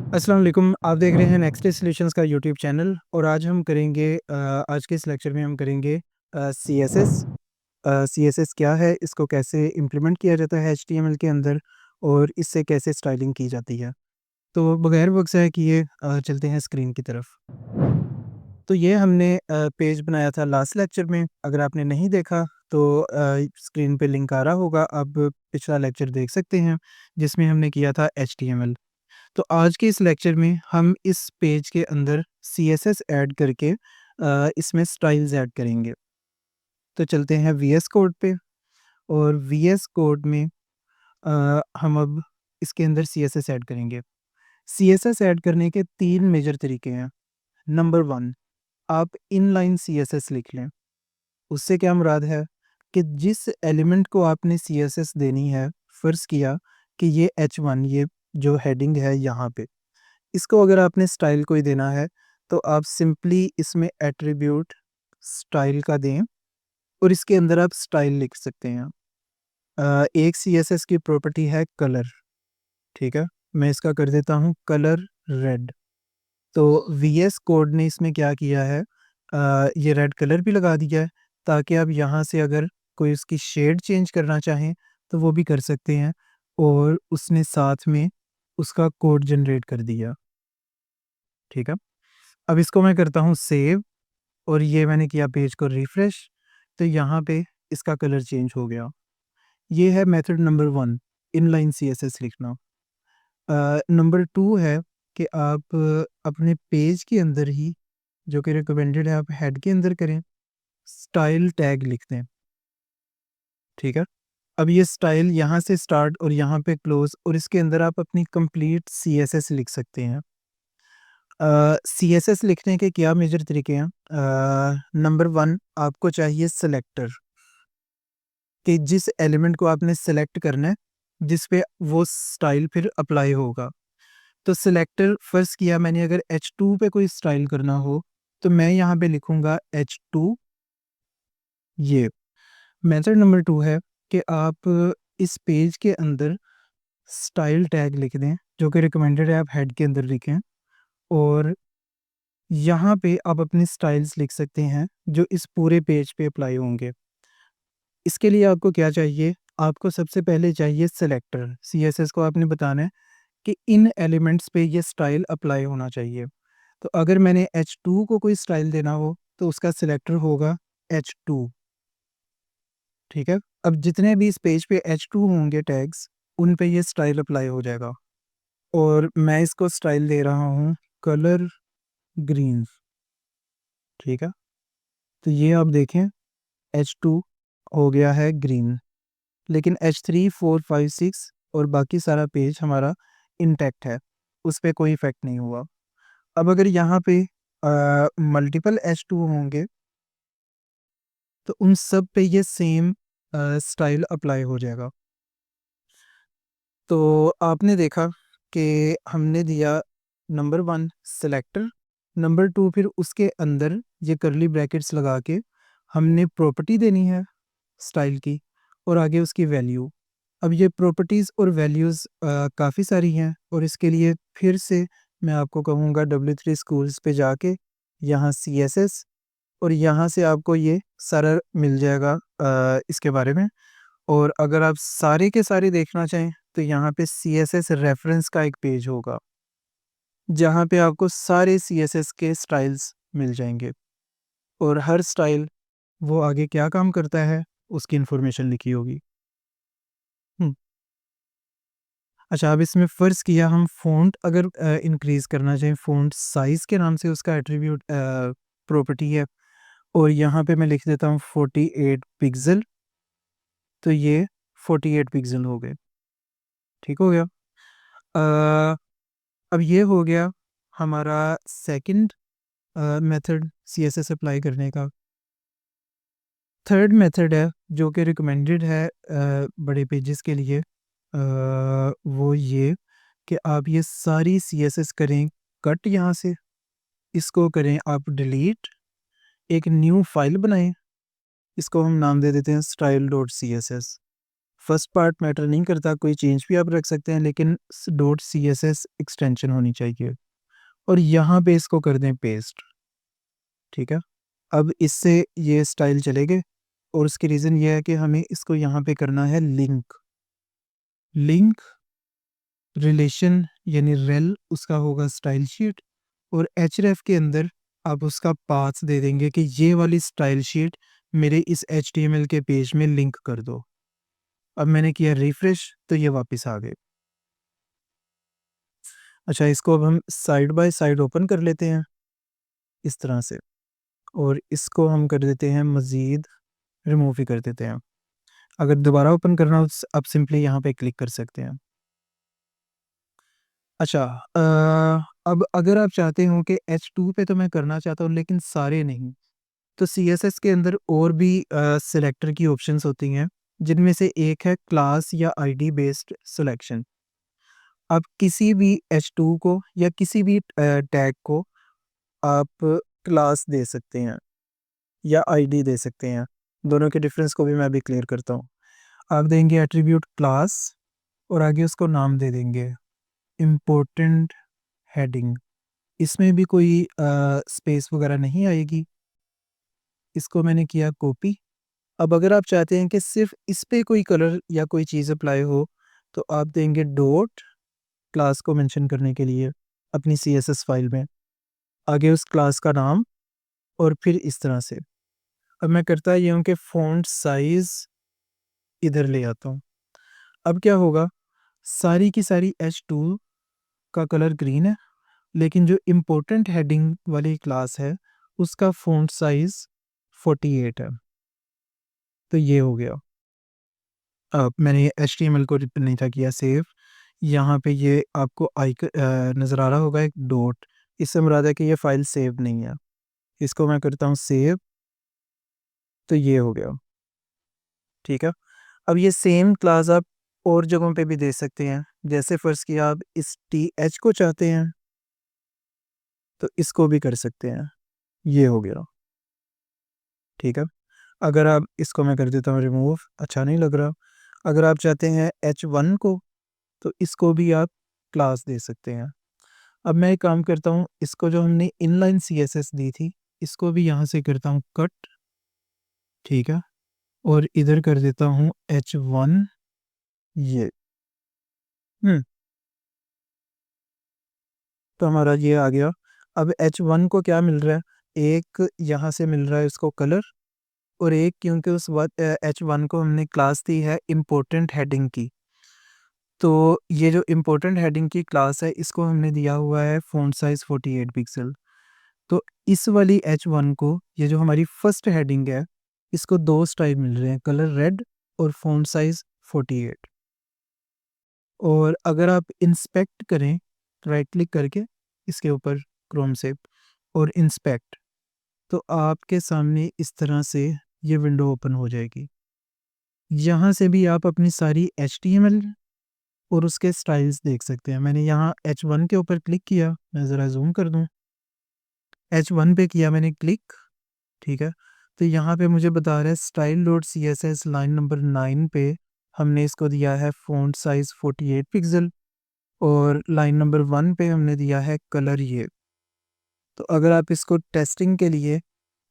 अस्सलाम वालेकुम। आप देख रहे हैं नेक्स्ट डे सॉल्यूशंस का यूट्यूब चैनल और आज हम करेंगे आज के इस लेक्चर में हम करेंगे सीएसएस। सीएसएस क्या है, इसको कैसे इम्प्लीमेंट किया जाता है एचटीएमएल के अंदर और इससे कैसे स्टाइलिंग की जाती है। तो बगैर वक्त ज़ाय किए चलते हैं स्क्रीन की तरफ। तो ये हमने पेज बनाया था लास्ट लेक्चर में। अगर आपने नहीं देखा तो स्क्रीन पे लिंक आ रहा होगा, आप पिछला लेक्चर देख सकते हैं जिसमें हमने किया था एचटीएमएल। तो आज के इस लेक्चर में हम इस पेज के अंदर सीएसएस ऐड करके इसमें स्टाइल्स ऐड करेंगे। तो चलते हैं वीएस कोड पे और वीएस कोड में हम अब इसके अंदर सीएसएस ऐड करेंगे। सीएसएस ऐड करने के 3 मेजर तरीके हैं। नंबर 1, आप इनलाइन सीएसएस लिख लें। उससे क्या मुराद है कि जिस एलिमेंट को आपने सीएसएस देनी है, फ़र्ज़ किया कि ये H1 ये जो हेडिंग है यहाँ पे, इसको अगर आपने स्टाइल कोई देना है तो आप सिंपली इसमें एट्रीब्यूट स्टाइल का दें और इसके अंदर आप स्टाइल लिख सकते हैं। एक सीएसएस की प्रॉपर्टी है कलर, ठीक है? मैं इसका कर देता हूँ कलर रेड। तो वीएस कोड ने इसमें क्या किया है, ये रेड कलर भी लगा दिया है ताकि आप यहाँ से अगर कोई उसकी शेड चेंज करना चाहें तो वो भी कर सकते हैं और उसने साथ में उसका कोड जनरेट कर दिया, ठीक है? अब इसको मैं करता हूँ सेव और ये मैंने किया पेज को रिफ्रेश, तो यहाँ पे इसका कलर चेंज हो गया। ये है मेथड नंबर 1, इनलाइन सीएसएस लिखना। नंबर 2 है कि आप अपने पेज के अंदर ही, जो कि रिकमेंडेड है आप हेड के अंदर करें, स्टाइल टैग लिख दें, ठीक है? अब ये स्टाइल यहाँ से स्टार्ट और यहाँ पे क्लोज़ और इसके अंदर आप अपनी कंप्लीट सीएसएस लिख सकते हैं। सीएसएस लिखने के क्या मेजर तरीके हैं? नंबर 1, आपको चाहिए सेलेक्टर, कि जिस एलिमेंट को आपने सेलेक्ट करना है, जिस पे वो स्टाइल फिर अप्लाई होगा। तो सेलेक्टर फ़र्ज़ किया मैंने, अगर H2 पे कोई स्टाइल करना हो, तो मैं यहाँ पे लिखूँगा H2 ये। मेथड नंबर 2 है कि आप इस पेज के अंदर स्टाइल टैग लिख दें, जो कि रिकमेंडेड है आप हेड के अंदर लिखें और यहाँ पे आप अपने स्टाइल्स लिख सकते हैं, जो इस पूरे पेज पे अप्लाई होंगे। इसके लिए आपको क्या चाहिए? आपको सबसे पहले चाहिए सेलेक्टर। सीएसएस को आपने बताना है कि इन एलिमेंट्स पे ये स्टाइल अप्लाई होना चाहिए। तो अगर मैंने H2 को कोई स्टाइल देना हो, तो उसका सेलेक्टर होगा H2, ठीक है? अब जितने भी इस पेज पे H2 होंगे टैग्स, उन पे ये स्टाइल अप्लाई हो जाएगा और मैं इसको स्टाइल दे रहा हूँ कलर ग्रीन, ठीक है? तो ये आप देखें H2 हो गया है ग्रीन, लेकिन H3, 4, 5, 6 और बाकी सारा पेज हमारा इंटैक्ट है, उस पे कोई इफ़ेक्ट नहीं हुआ। अब अगर यहाँ पे मल्टीपल H2 होंगे, तो उन सब पे ये सेम स्टाइल अप्लाई हो जाएगा। तो आपने देखा कि हमने दिया नंबर 1 सेलेक्टर, नंबर 2 फिर उसके अंदर ये कर्ली ब्रैकेट्स लगा के हमने प्रॉपर्टी देनी है स्टाइल की और आगे उसकी वैल्यू। अब ये प्रॉपर्टीज़ और वैल्यूज़ काफ़ी सारी हैं और इसके लिए फिर से मैं आपको कहूँगा W3 स्कूल्स पे जाके यहाँ सीएसएस और यहाँ से आपको ये सारा मिल जाएगा इसके बारे में। और अगर आप सारे के सारे देखना चाहें तो यहाँ पे सीएसएस रेफरेंस का एक पेज होगा, जहाँ पे आपको सारे सीएसएस के स्टाइल्स मिल जाएँगे और हर स्टाइल वो आगे क्या काम करता है, उसकी इन्फॉर्मेशन लिखी होगी। हुँ। अच्छा, अब इसमें फ़र्ज़ किया हम फ़ॉन्ट अगर इंक्रीज़ करना चाहें, फ़ॉन्ट साइज़ के नाम से उसका एट्रीब्यूट प्रॉपर्टी है और यहाँ पे मैं लिख देता हूँ 48 पिक्सेल, तो ये 48 पिक्सेल हो गए, ठीक हो गया? अ, अब ये हो गया हमारा सेकंड मेथड सीएसएस अप्लाई करने का। थर्ड मेथड है जो कि रिकमेंडेड है बड़े पेजेस के लिए, वो ये कि आप ये सारी सीएसएस करें कट यहाँ से, इसको करें आप डिलीट, एक न्यू फाइल बनाएं, इसको हम नाम दे देते हैं style.css। फर्स्ट पार्ट मैटर नहीं करता, कोई चेंज भी आप रख सकते हैं, लेकिन dot C S S extension होनी चाहिए और यहाँ पे इसको कर दें पेस्ट। ठीक है, अब इससे ये स्टाइल चलेंगे और उसकी रीज़न ये है कि हमें इसको यहाँ पे करना है लिंक। लिंक रिलेशन यानी रेल उसका होगा स्टाइल शीट और एचरेफ के अंदर आप उसका पाथ दे देंगे कि ये वाली स्टाइल शीट मेरे इस एचटीएमएल के पेज में लिंक कर दो। अब मैंने किया रिफ्रेश तो ये वापस आ गए। अच्छा, इसको अब हम साइड बाय साइड ओपन कर लेते हैं इस तरह से और इसको हम कर देते हैं मज़ीद, रिमूव ही कर देते हैं। अगर दोबारा ओपन करना हो आप सिंपली यहाँ पे क्लिक कर सकते हैं। अच्छा, अब अगर आप चाहते हो कि H2 पे तो मैं करना चाहता हूँ लेकिन सारे नहीं, तो CSS के अंदर और भी सिलेक्टर की ऑप्शंस होती हैं, जिनमें से एक है क्लास या आईडी बेस्ड सिलेक्शन। आप किसी भी H2 को या किसी भी टैग को आप क्लास दे सकते हैं या आईडी दे सकते हैं। दोनों के डिफरेंस को भी मैं अभी क्लियर करता हूँ। आप देंगे एट्रीब्यूट क्लास और आगे उसको नाम दे देंगे इम्पोर्टेंट हेडिंग। इसमें भी कोई स्पेस वगैरह नहीं आएगी। इसको मैंने किया कॉपी। अब अगर आप चाहते हैं कि सिर्फ इस पे कोई कलर या कोई चीज़ अप्लाई हो, तो आप देंगे डॉट क्लास को मेंशन करने के लिए अपनी CSS फाइल में, आगे उस क्लास का नाम और फिर इस तरह से। अब मैं करता ये हूँ कि फ़ॉन्ट साइज़ इधर ले आता हूँ। अब क्या होगा, सारी की सारी H2 का कलर ग्रीन है, लेकिन जो इम्पोर्टेंट हेडिंग वाली क्लास है, उसका फ़ॉन्ट साइज़ 48 है। तो ये हो गया। मैंने HTML को नहीं था किया सेव। यहाँ पे ये आपको नज़र आ रहा होगा एक डॉट, इससे मुराद है कि ये फ़ाइल सेव नहीं है। इसको मैं करता हूँ सेव, तो ये हो गया। ठीक है, अब ये सेम क्लास आप और जगहों पे भी दे सकते हैं। जैसे फ़र्ज़ किया आप इस TH को चाहते हैं, तो इसको भी कर सकते हैं। ये हो गया। ठीक है, अगर आप इसको मैं कर देता हूँ रिमूव, अच्छा नहीं लग रहा। अगर आप चाहते हैं H1 को, तो इसको भी आप क्लास दे सकते हैं। अब मैं एक काम करता हूँ, इसको जो हमने इनलाइन CSS दी थी, इसको भी यहाँ से करता हूँ कट। ठीक है, और इधर कर देता हूँ H1 ये। तो हमारा ये आ गया। अब H1 को क्या मिल रहा है, एक यहाँ से मिल रहा है इसको कलर और एक क्योंकि उस वक्त H1 को हमने क्लास दी है इम्पोर्टेंट हेडिंग की, तो ये जो इम्पोर्टेंट हेडिंग की क्लास है इसको हमने दिया हुआ है फ़ॉन्ट साइज़ 48 पिक्सल। तो इस वाली H1 को, ये जो हमारी फर्स्ट हेडिंग है, इसको दो स्टाइल मिल रहे हैं, कलर रेड और फ़ॉन्ट साइज़ 48। और अगर आप इंस्पेक्ट करें राइट क्लिक करके इसके ऊपर क्रोम से और इंस्पेक्ट, तो आपके सामने इस तरह से ये विंडो ओपन हो जाएगी। यहाँ से भी आप अपनी सारी HTML और उसके स्टाइल्स देख सकते हैं। मैंने यहाँ H1 के ऊपर क्लिक किया, मैं ज़रा ज़ूम कर दूँ। H1 पे किया मैंने क्लिक। ठीक है, तो यहाँ पे मुझे बता रहा है style dot CSS line number 9 पे हमने इसको दिया है फ़ॉन्ट साइज़ 48 पिक्सल और लाइन नंबर 1 पे हमने दिया है कलर ये। तो अगर आप इसको टेस्टिंग के लिए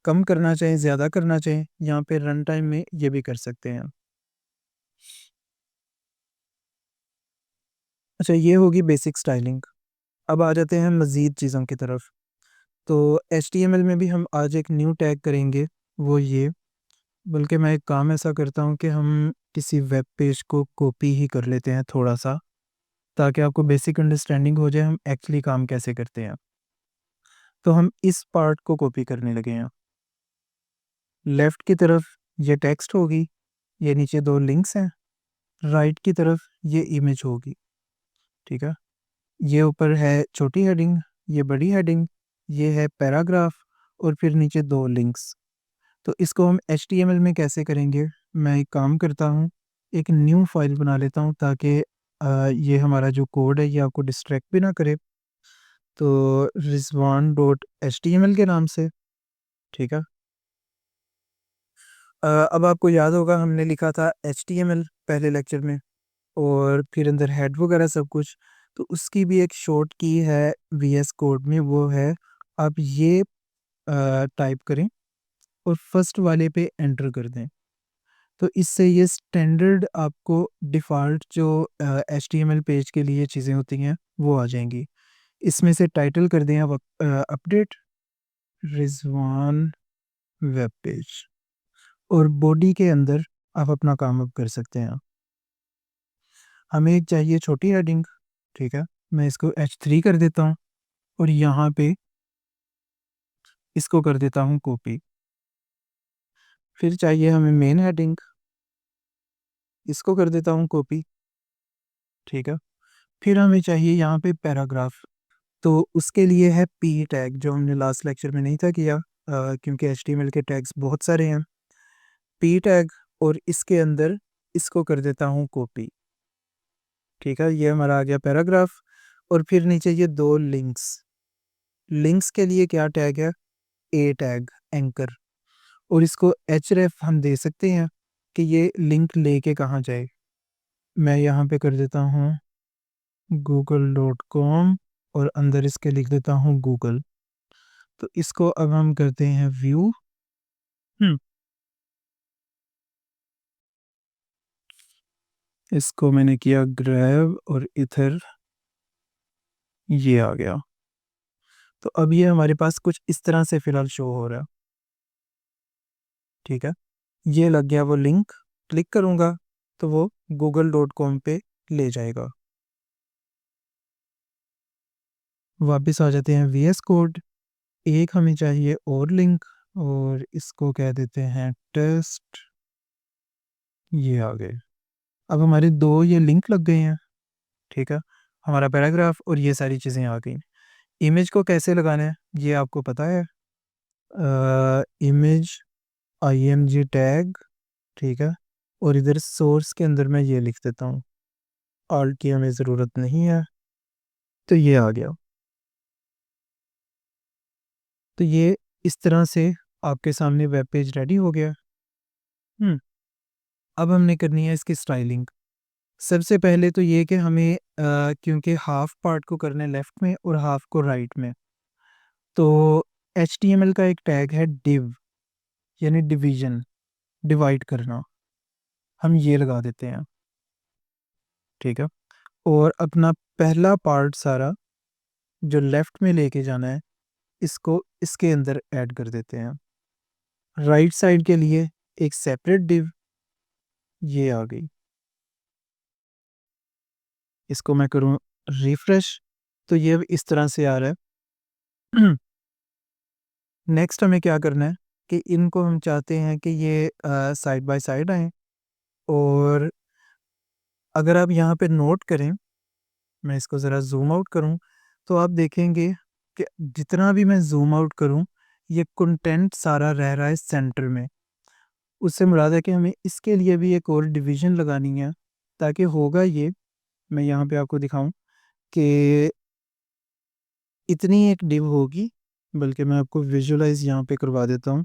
कम करना चाहें, ज़्यादा करना चाहें, यहाँ पे रन टाइम में ये भी कर सकते हैं। अच्छा, ये होगी बेसिक स्टाइलिंग। अब आ जाते हैं मज़ीद चीज़ों की तरफ। तो HTML में भी हम आज एक न्यू टैग करेंगे, वो ये, बल्कि मैं एक काम ऐसा करता हूँ कि हम किसी वेब पेज को कॉपी ही कर लेते हैं थोड़ा-सा, ताकि आपको बेसिक अंडरस्टैंडिंग हो जाए हम एक्चुअली काम कैसे करते हैं। तो हम इस पार्ट को कॉपी करने लगे हैं। लेफ़्ट की तरफ ये टेक्स्ट होगी, ये नीचे 2 लिंक्स हैं, राइट की तरफ ये इमेज होगी। ठीक है? ये ऊपर है छोटी हेडिंग, ये बड़ी हेडिंग, ये है पैराग्राफ और फिर नीचे 2 लिंक्स। तो इसको हम HTML में कैसे करेंगे? मैं एक काम करता हूँ, एक न्यू फ़ाइल बना लेता हूँ ताकि ये हमारा जो कोड है ये आपको डिस्ट्रैक्ट भी ना करे। तो रिज़वान डॉट HTML के नाम से, ठीक है? अब आपको याद होगा हमने लिखा था HTML पहले लेक्चर में, और फिर अंदर हेड वगैरह सब कुछ। तो उसकी भी एक शॉर्ट की है VS कोड में, वो है आप ये टाइप करें और फर्स्ट वाले पे एंटर कर दें। तो इससे ये स्टैंडर्ड आपको डिफ़ॉल्ट जो HTML पेज के लिए चीज़ें होती हैं वो आ जाएंगी। इसमें से टाइटल कर दें आप अपडेट रिजवान वेब पेज, और बॉडी के अंदर आप अपना काम अब कर सकते हैं। हमें एक चाहिए छोटी हेडिंग, ठीक है, मैं इसको H3 कर देता हूँ और यहाँ पे इसको कर देता हूँ कॉपी। फिर चाहिए हमें मेन हेडिंग, इसको कर देता हूँ कॉपी, ठीक है। फिर हमें चाहिए यहाँ पे पैराग्राफ, तो उसके लिए है पी टैग, जो हमने लास्ट लेक्चर में नहीं था किया, क्योंकि HTML के टैग्स बहुत सारे हैं। पी टैग, और इसके अंदर इसको कर देता हूँ कॉपी, ठीक है। ये हमारा आ गया पैराग्राफ। और फिर नीचे ये दो लिंक्स, लिंक्स के लिए क्या टैग है, ए टैग एंकर, और इसको href हम दे सकते हैं कि ये लिंक लेके कहाँ जाए। मैं यहाँ पे कर देता हूँ google.com और अंदर इसके लिख देता हूँ गूगल। तो इसको अब हम करते हैं व्यू। इसको मैंने किया ग्रैब और इधर ये आ गया। तो अब ये हमारे पास कुछ इस तरह से फिलहाल शो हो रहा है, ठीक है। ये लग गया वो लिंक, क्लिक करूँगा तो वो google.com पे ले जाएगा। वापस आ जाते हैं VS कोड। एक हमें चाहिए और लिंक, और इसको कह देते हैं टेस्ट। ये आ गए। अब हमारे दो ये लिंक लग गए हैं, ठीक है। हमारा पैराग्राफ और ये सारी चीज़ें आ गई। इमेज को कैसे लगाना है ये आपको पता है, इमेज img टैग, ठीक है। और इधर सोर्स के अंदर मैं ये लिख देता हूँ, ऑल्ट की हमें ज़रूरत नहीं है। तो ये आ गया। तो ये इस तरह से आपके सामने वेब पेज रेडी हो गया। हम्म अब हमने करनी है इसकी स्टाइलिंग। सबसे पहले तो ये कि हमें क्योंकि हाफ पार्ट को करना है लेफ़्ट में और हाफ को राइट में, तो HTML का एक टैग है div, यानी डिवीज़न, डिवाइड करना, हम ये लगा देते हैं, ठीक है। और अपना पहला पार्ट सारा जो लेफ़्ट में लेके जाना है, इसको इसके अंदर ऐड कर देते हैं। राइट साइड के लिए एक सेपरेट डिव, ये आ गई। इसको मैं करूँ रिफ्रेश, तो ये अब इस तरह से आ रहा है। नेक्स्ट हमें क्या करना है कि इनको हम चाहते हैं कि ये साइड बाय साइड आएँ। और अगर आप यहाँ पे नोट करें, मैं इसको ज़रा ज़ूम आउट करूँ, तो आप देखेंगे कि जितना भी मैं ज़ूम आउट करूँ, ये कंटेंट सारा रह रहा है सेंटर में। उससे मुराद है कि हमें इसके लिए भी एक और डिवीज़न लगानी है, ताकि होगा ये, मैं यहाँ पे आपको दिखाऊँ कि इतनी एक डिव होगी, बल्कि मैं आपको विजुअलाइज़ यहाँ पे करवा देता हूँ।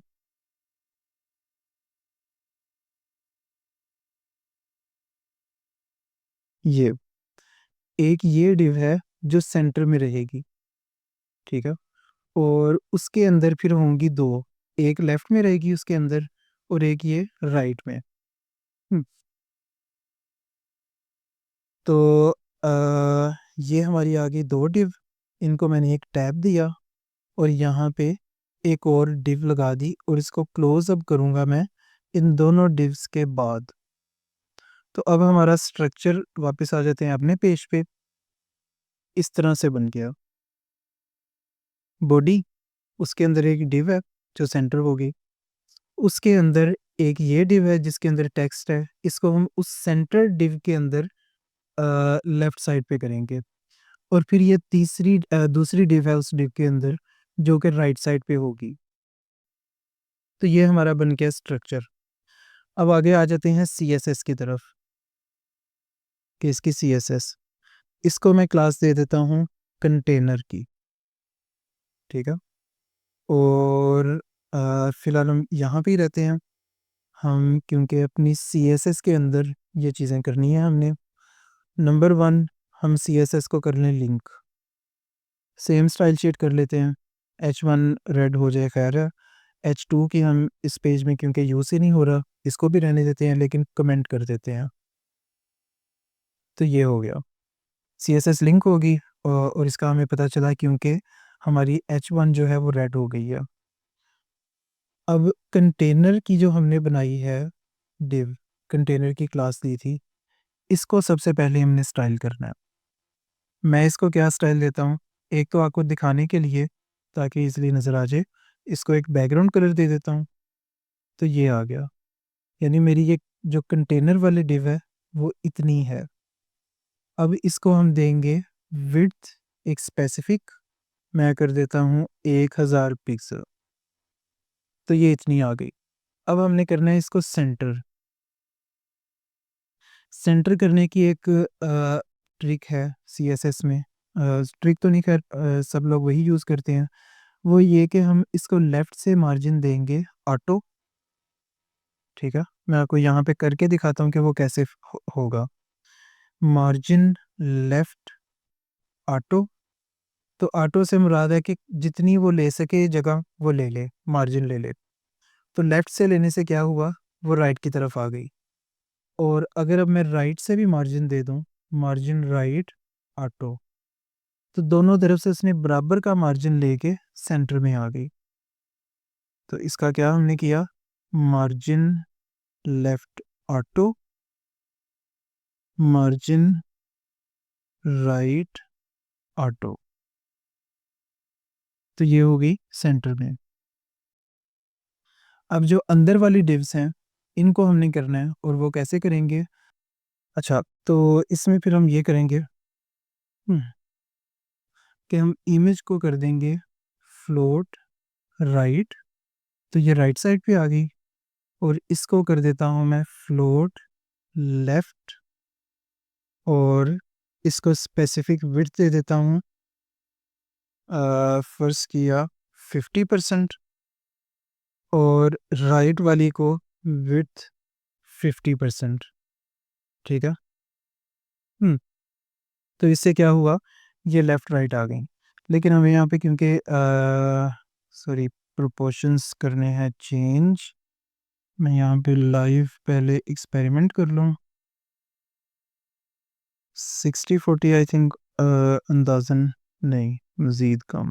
ये एक ये डिव है जो सेंटर में रहेगी, ठीक है। और उसके अंदर फिर होंगी दो, एक लेफ्ट में रहेगी उसके अंदर और एक ये राइट में। हम्म, तो ये हमारी आ गई दो डिव, इनको मैंने एक टैब दिया और यहाँ पे एक और डिव लगा दी, और इसको क्लोज अप करूँगा मैं इन दोनों डिव्स के बाद। तो अब हमारा स्ट्रक्चर वापस आ जाते हैं अपने पेज पे, इस तरह से बन गया। बॉडी, उसके अंदर एक डिव है जो सेंटर होगी, उसके अंदर एक ये डिव है जिसके अंदर टेक्स्ट है, इसको हम उस सेंटर डिव के अंदर लेफ्ट साइड पे करेंगे। और फिर ये दूसरी डिव है उस डिव के अंदर जो कि राइट साइड पे होगी। तो ये हमारा बन गया स्ट्रक्चर। अब आगे आ जाते हैं CSS की तरफ, कि इसकी CSS, इसको मैं क्लास दे देता हूँ कंटेनर की, ठीक है। और फिलहाल हम यहाँ पे ही रहते हैं। हम क्योंकि अपनी CSS के अंदर ये चीज़ें करनी है हमने। नंबर 1 हम CSS को कर लें लिंक। सेम स्टाइल शीट कर लेते हैं। H1 रेड हो जाए खैर है। H2 की हम इस पेज में क्योंकि यूज़ ही नहीं हो रहा, इसको भी रहने देते हैं लेकिन कमेंट कर देते हैं। तो ये हो गया। CSS लिंक होगी और इसका हमें पता चला क्योंकि हमारी H1 जो है वो रेड हो गई है। अब कंटेनर की जो हमने बनाई है डिव, कंटेनर की क्लास दी थी, इसको सबसे पहले हमने स्टाइल करना है। मैं इसको क्या स्टाइल देता हूँ, एक तो आपको दिखाने के लिए ताकि ईज़िली नज़र आ जाए, इसको एक बैकग्राउंड कलर दे देता हूँ, तो ये आ गया। यानी मेरी ये जो कंटेनर वाली डिव है, वो इतनी है। अब इसको हम देंगे विड्थ एक स्पेसिफिक, मैं कर देता हूँ 1000 पिक्सल, तो ये इतनी आ गई। अब हमने करना है इसको सेंटर। सेंटर करने की एक ट्रिक है CSS में। ट्रिक तो नहीं खैर सब लोग वही यूज़ करते हैं। वो ये कि हम इसको लेफ़्ट से मार्जिन देंगे ऑटो, ठीक है? मैं आपको यहाँ पे करके दिखाता हूँ कि वो कैसे होगा। मार्जिन लेफ़्ट ऑटो, तो ऑटो से मुराद है कि जितनी वो ले सके जगह वो ले ले, मार्जिन ले ले। तो लेफ़्ट से लेने से क्या हुआ, वो राइट की तरफ आ गई। और अगर अब मैं राइट से भी मार्जिन दे दूँ, मार्जिन राइट ऑटो, तो दोनों तरफ से उसने बराबर का मार्जिन लेके सेंटर में आ गई। तो इसका क्या हमने किया, margin left auto, margin right auto, तो ये हो गई सेंटर में। अब जो अंदर वाली डिव्स हैं, इनको हमने करना है और वो कैसे करेंगे? अच्छा, तो इसमें फिर हम ये करेंगे हुँ, कि हम इमेज को कर देंगे फ्लोट राइट, तो ये राइट साइड पे आ गई। और इसको कर देता हूँ मैं फ्लोट लेफ़्ट और इसको स्पेसिफिक विड्थ दे देता हूँ फ़र्ज़ किया 50% और राइट वाली को विड्थ 50%, ठीक है? हुँ, तो इससे क्या हुआ, ये लेफ़्ट राइट आ गई। लेकिन हमें यहाँ पे क्योंकि सॉरी प्रोपोर्शंस करने हैं चेंज, मैं यहाँ पे लाइव पहले एक्सपेरिमेंट कर लूँ। 60-40 आई थिंक अंदाज़न नहीं, मज़ीद कम।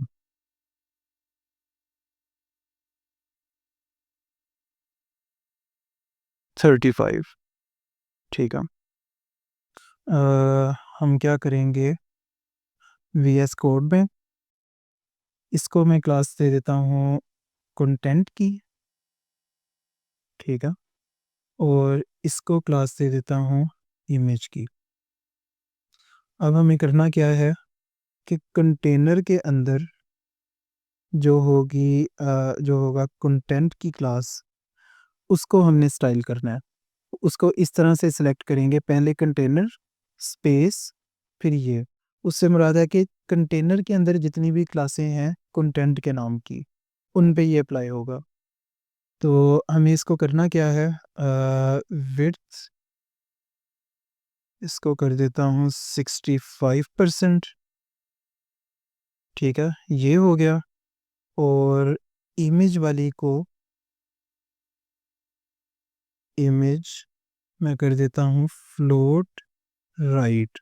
35, ठीक है। हम क्या करेंगे, VS कोड में इसको मैं क्लास दे देता हूँ कंटेंट की, ठीक है? और इसको क्लास दे देता हूँ इमेज की। अब हमें करना क्या है कि कंटेनर के अंदर जो होगा कंटेंट की क्लास, उसको हमने स्टाइल करना है। उसको इस तरह से सिलेक्ट करेंगे, पहले कंटेनर स्पेस फिर ये। उससे मुराद है कि कंटेनर के अंदर जितनी भी क्लासें हैं कंटेंट के नाम की, उन पे ये अप्लाई होगा। तो हमें इसको करना क्या है, विड्थ इसको कर देता हूँ 65%, ठीक है? ये हो गया। और इमेज वाली को इमेज मैं कर देता हूँ फ्लोट राइट,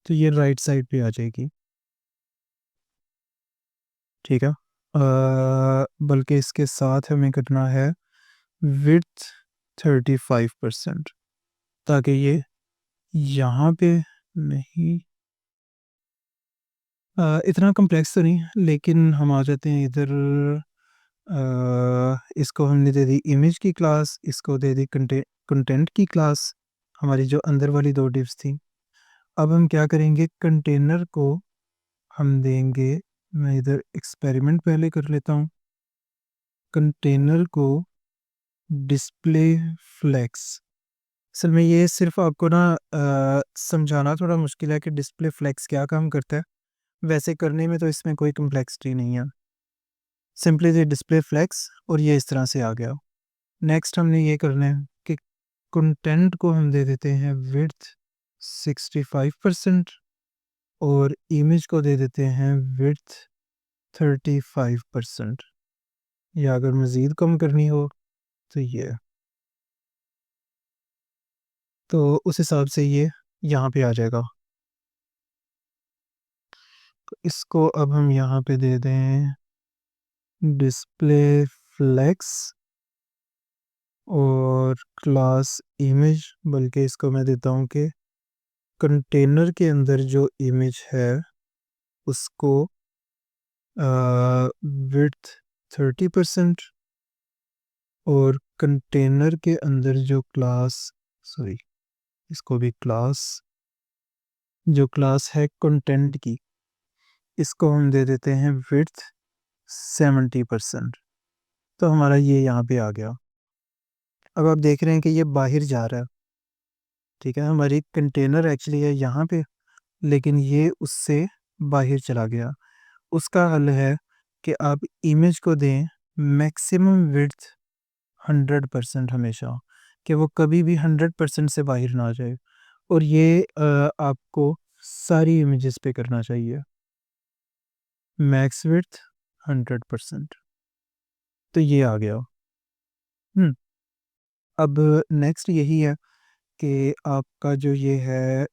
तो ये राइट साइड पे आ जाएगी, ठीक है? बल्कि इसके साथ हमें करना है विड्थ 35% ताकि ये यहाँ पे नहीं, इतना कॉम्प्लेक्स तो नहीं, लेकिन हम आ जाते हैं इधर। इसको हमने दे दी इमेज की क्लास, इसको दे दी कंटेंट की क्लास, हमारी जो अंदर वाली 2 डिव्स थी। अब हम क्या करेंगे, कंटेनर को हम देंगे, मैं इधर एक्सपेरिमेंट पहले कर लेता हूँ। कंटेनर को डिस्प्ले फ्लेक्स, असल में ये सिर्फ़ आपको ना समझाना थोड़ा मुश्किल है कि डिस्प्ले फ्लेक्स क्या काम करता है। वैसे करने में तो इसमें कोई कॉम्प्लेक्सिटी नहीं है। सिंपली ये डिस्प्ले फ्लेक्स और ये इस तरह से आ गया। नेक्स्ट हमने ये करना है कि कंटेंट को हम दे देते हैं विड्थ 65% और इमेज को दे देते हैं विड्थ 35%, या अगर मज़ीद कम करनी हो तो ये, तो उस हिसाब से ये यहाँ पे आ जाएगा। तो इसको अब हम यहाँ पे दे दें डिस्प्ले फ्लेक्स और क्लास इमेज, बल्कि इसको मैं देता हूँ कि कंटेनर के अंदर जो इमेज है उसको विड्थ 30% और कंटेनर के अंदर जो क्लास, सॉरी, इसको भी क्लास, जो क्लास है कंटेंट की, इसको हम दे देते हैं विड्थ 70%। तो हमारा ये यहाँ पे आ गया। अब आप देख रहे हैं कि ये बाहर जा रहा है, ठीक है, हमारी कंटेनर एक्चुअली है यहाँ पे, लेकिन ये उससे बाहर चला गया। उसका हल है कि आप इमेज को दें मैक्सिमम विड्थ 100% हमेशा, कि वो कभी भी 100% से बाहर ना जाए, और ये आपको सारी इमेजेस पे करना चाहिए, मैक्स विड्थ 100%। तो ये आ गया। अब नेक्स्ट यही है कि आपका जो ये है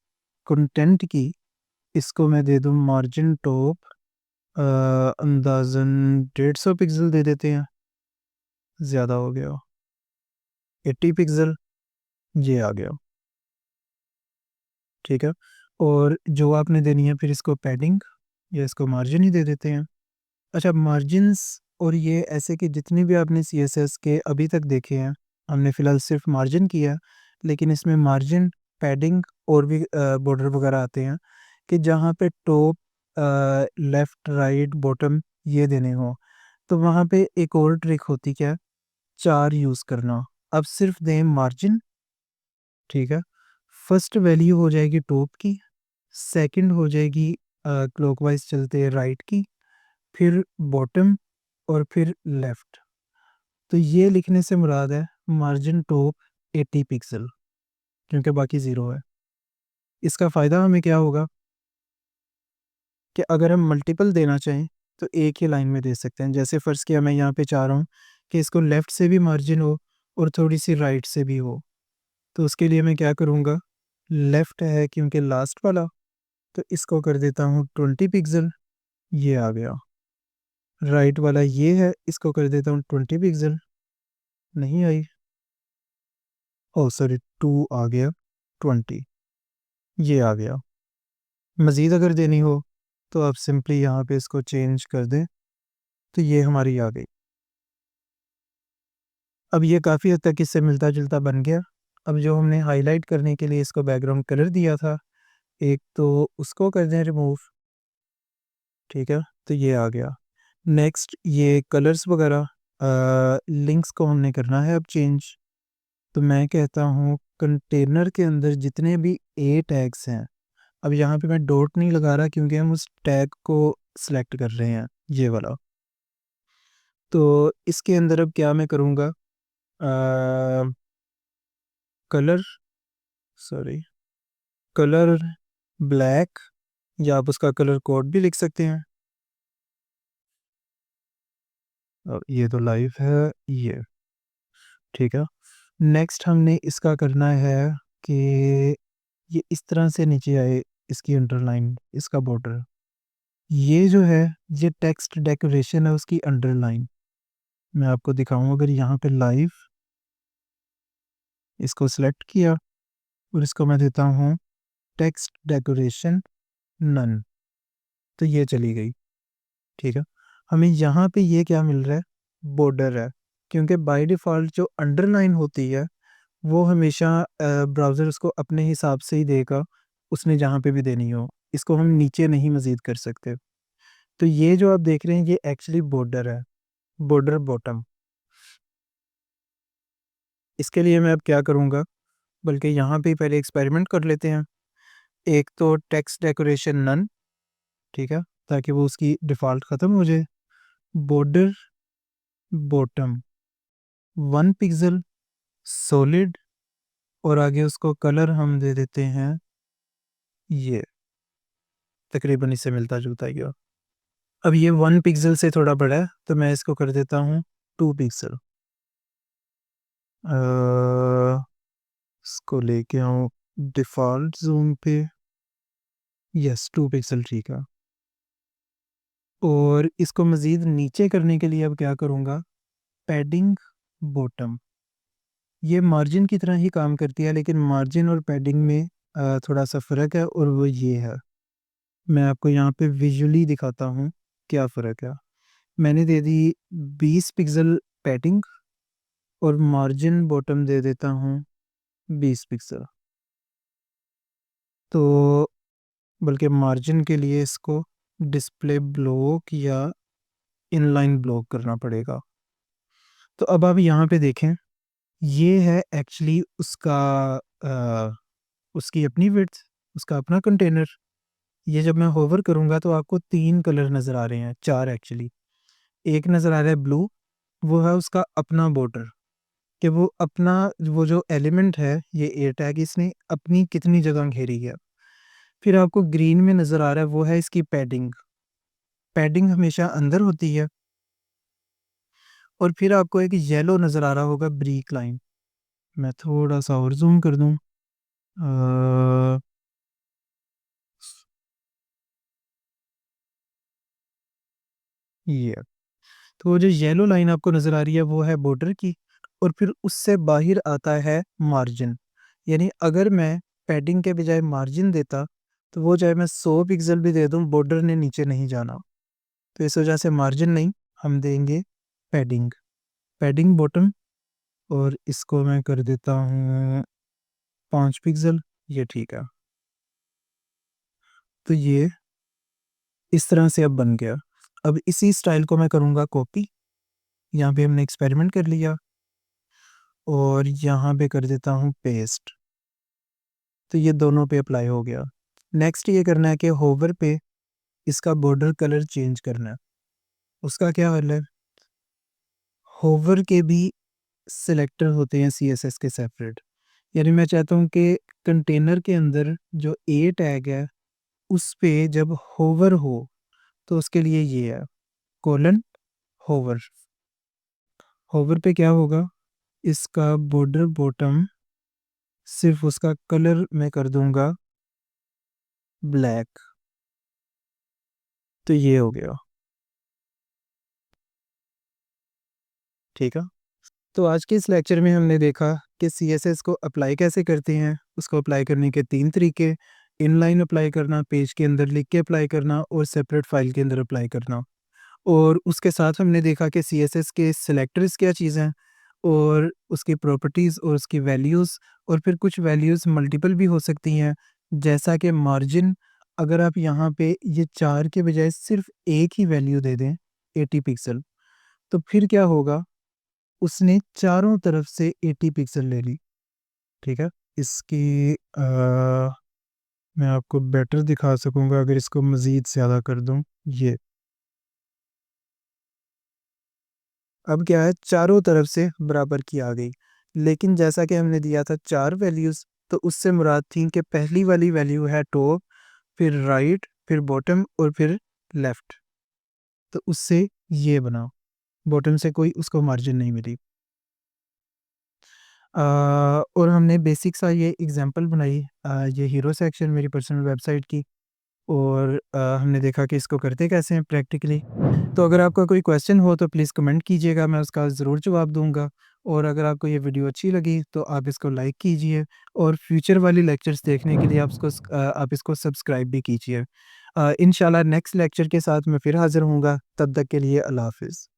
कंटेंट की, इसको मैं दे दूँ मार्जिन टॉप अंदाज़न 150 पिक्सल दे देते हैं, ज़्यादा हो गया, 80 पिक्सल, ये आ गया, ठीक है। और जो आपने देनी है फिर इसको पैडिंग, या इसको मार्जिन ही दे देते हैं। अच्छा, मार्जिन्स और ये ऐसे कि जितने भी आपने CSS के अभी तक देखे हैं, हमने फ़िलहाल सिर्फ मार्जिन किया, लेकिन इसमें मार्जिन, पैडिंग और भी बॉर्डर वगैरह आते हैं, कि जहाँ पे टॉप, लेफ़्ट, राइट, बॉटम ये देने हों, तो वहाँ पे एक और ट्रिक होती क्या है, 4 यूज़ करना। अब सिर्फ दें मार्जिन, ठीक है, फर्स्ट वैल्यू हो जाएगी टॉप की, सेकंड हो जाएगी क्लॉकवाइज चलते राइट की, फिर बॉटम, और फिर लेफ़्ट। तो ये लिखने से मुराद है मार्जिन टॉप 80 पिक्सल, क्योंकि बाकी ज़ीरो है। इसका फ़ायदा हमें क्या होगा कि अगर हम मल्टीपल देना चाहें तो एक ही लाइन में दे सकते हैं। जैसे फ़र्ज़ किया मैं यहाँ पे चाह रहा हूँ कि इसको लेफ़्ट से भी मार्जिन हो और थोड़ी-सी राइट से भी हो, तो उसके लिए मैं क्या करूँगा, लेफ़्ट है क्योंकि लास्ट वाला, तो इसको कर देता हूँ 20 पिक्सल, ये आ गया। राइट वाला ये है, इसको कर देता हूँ 20 पिक्सल, नहीं आई, ओह सॉरी 2 आ गया, 20, ये आ गया। मज़ीद अगर देनी हो तो आप सिंपली यहाँ पे इसको चेंज कर दें, तो ये हमारी आ गई। अब ये काफ़ी हद तक इससे मिलता-जुलता बन गया। अब जो हमने हाइलाइट करने के लिए इसको बैकग्राउंड कलर दिया था, एक तो उसको कर दें रिमूव, ठीक है, तो ये आ गया। नेक्स्ट ये कलर्स वगैरह, लिंक्स को हमने करना है अब चेंज। तो मैं कहता हूँ कंटेनर के अंदर जितने भी ए टैग्स हैं, अब यहाँ पे मैं डॉट नहीं लगा रहा क्योंकि हम उस टैग को सिलेक्ट कर रहे हैं, ये वाला। तो इसके अंदर अब क्या मैं करूँगा, कलर, सॉरी, कलर ब्लैक, या आप उसका कलर कोड भी लिख सकते हैं। ये तो लाइव है ये, ठीक है। नेक्स्ट हमने इसका करना है कि ये इस तरह से नीचे आए, इसकी अंडरलाइन, इसका बॉर्डर, ये जो है ये टेक्स्ट डेकोरेशन है उसकी अंडरलाइन। मैं आपको दिखाऊं, अगर यहाँ पे लाइव, इसको सिलेक्ट किया और इसको मैं देता हूँ टेक्स्ट डेकोरेशन नन, तो ये चली गई, ठीक है। हमें यहाँ पे ये क्या मिल रहा है, बॉर्डर है, क्योंकि बाय डिफ़ॉल्ट जो अंडरलाइन होती है वो हमेशा ब्राउज़र उसको अपने हिसाब से ही देगा, उसने जहाँ पे भी देनी हो, इसको हम नीचे नहीं मज़ीद कर सकते। तो ये जो आप देख रहे हैं ये एक्चुअली बॉर्डर है, बॉर्डर बॉटम। इसके लिए मैं अब क्या करूँगा, बल्कि यहाँ पे ही पहले एक्सपेरिमेंट कर लेते हैं। एक तो टेक्स्ट डेकोरेशन नन, ठीक है, ताकि वो उसकी डिफ़ॉल्ट ख़त्म हो जाए, बॉर्डर बॉटम, 1 पिक्सल सॉलिड और आगे उसको कलर हम दे देते हैं ये, तकरीबन इससे मिलता-जुलता ही हो। अब ये 1 पिक्सल से थोड़ा बड़ा है, तो मैं इसको कर देता हूँ 2 पिक्सल। इसको लेके आऊँ डिफ़ॉल्ट ज़ूम पे। यस, 2 पिक्सल ठीक है। और इसको मज़ीद नीचे करने के लिए अब क्या करूँगा, पैडिंग बॉटम। ये मार्जिन की तरह ही काम करती है, लेकिन मार्जिन और पैडिंग में थोड़ा-सा फ़र्क है और वो ये है। मैं आपको यहाँ पे विज़ुअली दिखाता हूँ, क्या फ़र्क है। मैंने दे दी 20 पिक्सल पैडिंग और मार्जिन बॉटम दे देता हूँ 20 पिक्सल। तो बल्कि मार्जिन के लिए इसको डिस्प्ले ब्लॉक या इनलाइन ब्लॉक करना पड़ेगा। तो अब आप यहाँ पे देखें, ये है एक्चुअली उसका अ, उसकी अपनी विड्थ, उसका अपना कंटेनर। ये जब मैं होवर करूँगा तो आपको 3 कलर नज़र आ रहे हैं, 4 एक्चुअली। एक नज़र आ रहा है ब्लू, वो है उसका अपना बॉर्डर, कि वो अपना वो जो एलिमेंट है, ये एयर टैग इसने अपनी कितनी जगह घेरी है। फिर आपको ग्रीन में नज़र आ रहा है, वो है इसकी पैडिंग। पैडिंग हमेशा अंदर होती है। और फिर आपको एक येलो नज़र आ रहा होगा ब्रीक लाइन। मैं थोड़ा-सा और ज़ूम कर दूँ। अ, ये। तो वो जो येलो लाइन आपको नज़र आ रही है, वो है बॉर्डर की और फिर उससे बाहर आता है मार्जिन। यानी अगर मैं पैडिंग के बजाय मार्जिन देता, तो वो चाहे मैं 100 पिक्सल भी दे दूँ, बॉर्डर ने नीचे नहीं जाना। तो इस वजह से मार्जिन नहीं, हम देंगे पैडिंग। पैडिंग बॉटम और इसको मैं कर देता हूँ 5 पिक्सल, ये ठीक है। तो ये इस तरह से अब बन गया। अब इसी स्टाइल को मैं करूँगा कॉपी। यहाँ पे हमने एक्सपेरिमेंट कर लिया और यहाँ पे कर देता हूँ पेस्ट। तो ये दोनों पे अप्लाई हो गया। नेक्स्ट ये करना है कि होवर पे इसका बॉर्डर कलर चेंज करना है। उसका क्या हल है? होवर के भी सिलेक्टर होते हैं सीएसएस के सेपरेट। यानी मैं चाहता हूँ कि कंटेनर के अंदर जो ए टैग है, उस पे जब होवर हो, तो उसके लिए ये है कोलन होवर। होवर पे क्या होगा? इसका बॉर्डर बॉटम सिर्फ़ उसका कलर मैं कर दूँगा ब्लैक। तो ये हो गया, ठीक है? तो आज के इस लेक्चर में हमने देखा कि सीएसएस को अप्लाई कैसे करते हैं। उसको अप्लाई करने के 3 तरीके, इनलाइन अप्लाई करना, पेज के अंदर लिख के अप्लाई करना और सेपरेट फ़ाइल के अंदर अप्लाई करना। और उसके साथ हमने देखा कि सीएसएस के सिलेक्टर्स क्या चीज़ हैं और उसकी प्रॉपर्टीज़ और उसकी वैल्यूज़, और फिर कुछ वैल्यूज़ मल्टीपल भी हो सकती हैं, जैसा कि मार्जिन। अगर आप यहाँ पे ये 4 के बजाय सिर्फ़ एक ही वैल्यू दे दें, 80 पिक्सल, तो फिर क्या होगा? उसने चारों तरफ से 80 पिक्सल ले ली, ठीक है? इसकी मैं आपको बेटर दिखा सकूँगा अगर इसको मज़ीद ज़्यादा कर दूँ, ये। अब क्या है, चारों तरफ से बराबर की आ गई। लेकिन जैसा कि हमने दिया था 4 वैल्यूज़, तो उससे मुराद थी कि पहली वाली वैल्यू है टॉप, फिर राइट, फिर बॉटम और फिर लेफ्ट। तो उससे ये बना, बॉटम से कोई उसको मार्जिन नहीं मिली। और हमने बेसिक सा ये एग्ज़ाम्पल बनाई, ये हीरो सेक्शन मेरी पर्सनल वेबसाइट की। और हमने देखा कि इसको करते कैसे हैं प्रैक्टिकली। तो अगर आपका कोई क्वेश्चन हो तो प्लीज़ कमेंट कीजिएगा, मैं उसका ज़रूर जवाब दूँगा। और अगर आपको ये वीडियो अच्छी लगी तो आप इसको लाइक कीजिए और फ्यूचर वाली लेक्चर्स देखने के लिए आप इसको सब्सक्राइब भी कीजिए। इंशाल्लाह नेक्स्ट लेक्चर के साथ मैं फिर हाज़िर होऊँगा, तब तक के लिए अल्लाह हाफ़िज़।